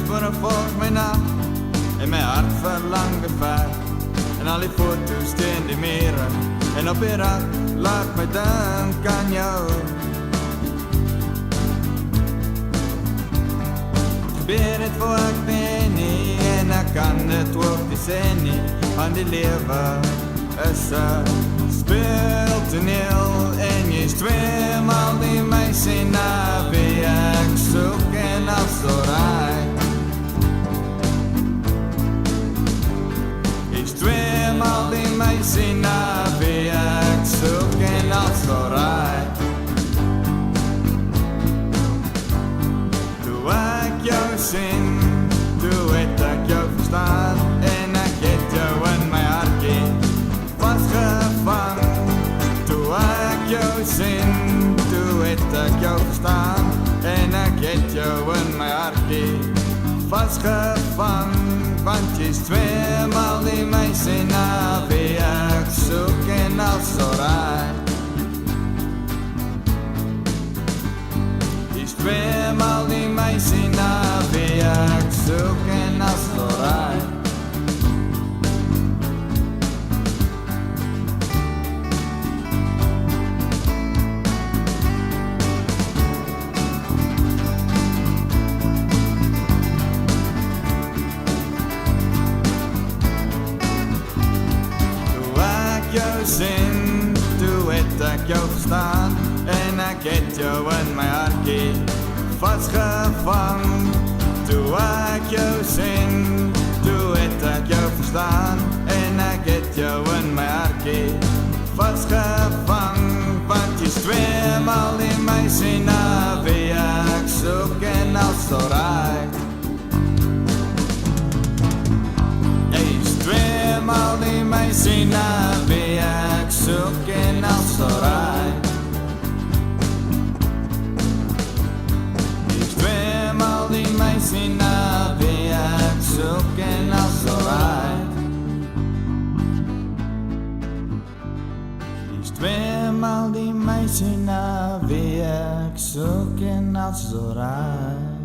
voor een volg my na. En my hart verlang ver. En al die foto's teen die mere. En op die rak laat my dink aan jou. Gebeur het voor ek ben nie, en ek kan dit ook nie sê nie. Want die lewe is een speeltoneel, en jy is tweemaal die meisie na wie ek soek en als alright. Jy is tweemaal die meisie na wie ek soek en als alright. Toe ek jou sien, toe het ek jou verstaan, en ek het jou in my hartjie vastgevang. Toe ek jou sien, toe het ek jou verstaan, en ek het jou in my hartjie vastgevang. Want jy is tweemaal die meisie na wie ek soek en als alright. Jy is tweemaal die meisie na wie ek soek en als alright. Jou sien, toe het ek jou verstaan, en ek het jou in my hartjie vastgevang. Toe ek jou sien, toe het ek jou verstaan, en ek het jou in my hartjie vastgevang. Want jy is tweemaal die meisie na wie ek soek en als alright. Jy is tweemaal die meisie na wie ek soek en als alright. Jy is tweemaal die meisie na wie ek soek en als alright. Jy is tweemaal die meisie na wie ek soek en als alright.